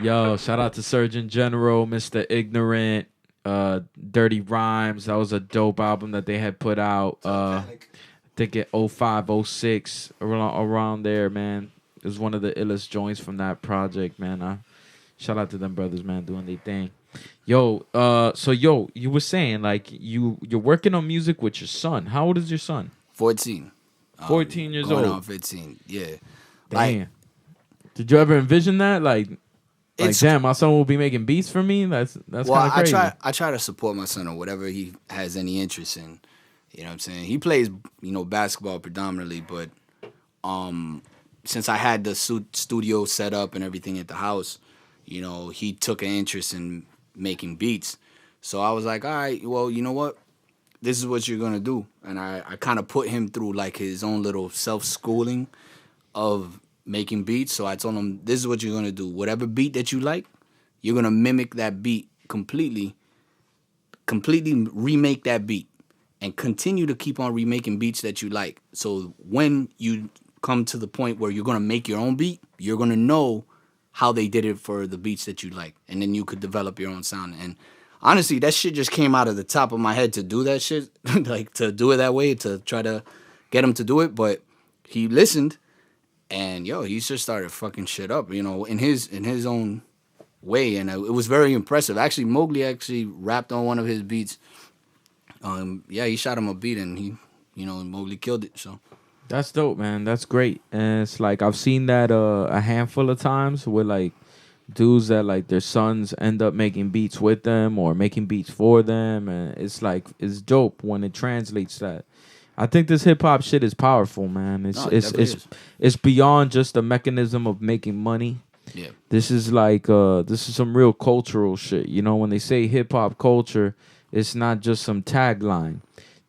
Yo, shout out to Surgeon General, Mr. Ignorant, Dirty Rhymes. That was a dope album that they had put out. I think it 05, '06, around there, man. It was one of the illest joints from that project, man. Shout out to them brothers, man, doing their thing. Yo, you were saying like you're working on music with your son. How old is your son? 14. 14 years going old. on 15. Yeah. Damn. Like, Did you ever envision that? Like it's damn, my son will be making beats for me. That's well, kind of crazy. I try to support my son or whatever he has any interest in. You know what I'm saying? He plays, basketball predominantly, but since I had the studio set up and everything at the house, he took an interest in making beats. So I was like, all right, well, you know what? This is what you're going to do. And I kind of put him through like his own little self-schooling of making beats. So I told him, this is what you're going to do. Whatever beat that you like, you're going to mimic that beat completely remake that beat and continue to keep on remaking beats that you like. So when you come to the point where you're going to make your own beat, you're going to know how they did it for the beats that you like. And then you could develop your own sound. And honestly, that shit just came out of the top of my head to do that shit, like to do it that way, to try to get him to do it. But he listened, and he just started fucking shit up, in his own way, and it was very impressive. Actually, Mogly actually rapped on one of his beats. He shot him a beat, and Mogly killed it. So that's dope, man. That's great. And it's like I've seen that a handful of times with like dudes that like their sons end up making beats with them or making beats for them, and it's like it's dope when it translates that. I think this hip hop shit is powerful, man. It's beyond just a mechanism of making money. Yeah. This is like this is some real cultural shit. When they say hip hop culture, it's not just some tagline.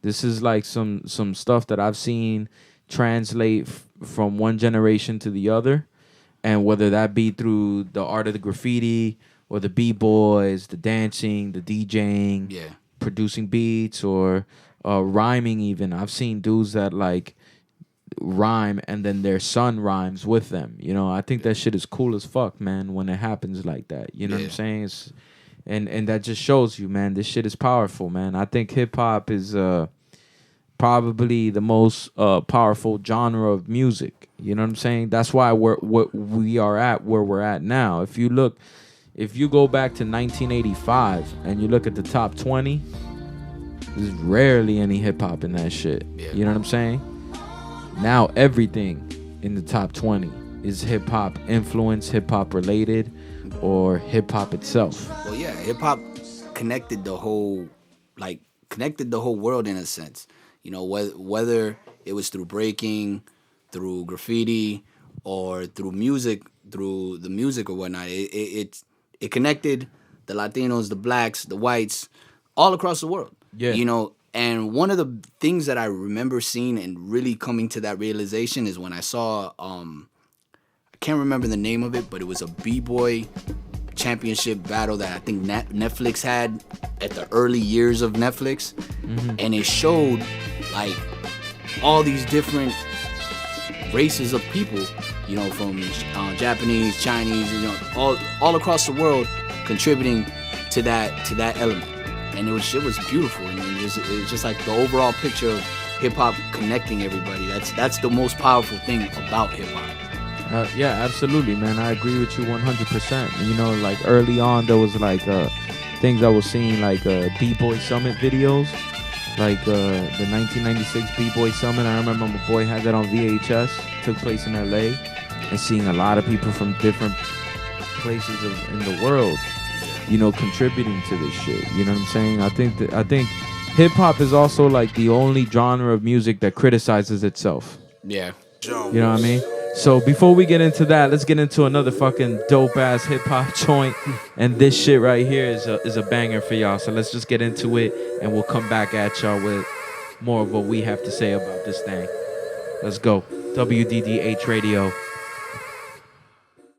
This is like some stuff that I've seen translate from one generation to the other, and whether that be through the art of the graffiti or the b-boys, the dancing, the DJing, producing beats, or rhyming even. I've seen dudes that like rhyme and then their son rhymes with them. I think that shit is cool as fuck, man, when it happens like that. You know what I'm saying? And that just shows you, man, this shit is powerful, man. I think hip hop is probably the most powerful genre of music. You know what I'm saying? That's why we are at where we're at now. If you go back to 1985 and you look at the top 20, there's rarely any hip hop in that shit. Yeah. You know what I'm saying? Now everything in the top 20 is hip hop influence, hip hop related, or hip hop itself. Well, yeah, hip hop connected the whole world in a sense. Whether it was through breaking, through graffiti, or through the music or whatnot. It connected the Latinos, the blacks, the whites, all across the world. Yeah. And one of the things that I remember seeing and really coming to that realization is when I saw, I can't remember the name of it, but it was a b-boy championship battle that I think Netflix had at the early years of Netflix. Mm-hmm. And it showed like all these different races of people, from Japanese, Chinese, all across the world contributing to that element. And it was beautiful, and it was just like the overall picture of hip hop connecting everybody. That's the most powerful thing about hip hop. Yeah, absolutely, man. I agree with you 100%. Like early on, there was like things I was seeing like B-Boy Summit videos, like the 1996 B-Boy Summit. I remember my boy had that on VHS. Took place in LA, and seeing a lot of people from different places in the world, contributing to this shit. You know what I'm saying? I think hip hop is also like the only genre of music that criticizes itself. Yeah. You know what I mean? So before we get into that, let's get into another fucking dope ass hip hop joint. And this shit right here is a banger for y'all. So let's just get into it, and we'll come back at y'all with more of what we have to say about this thing. Let's go. WDDH Radio.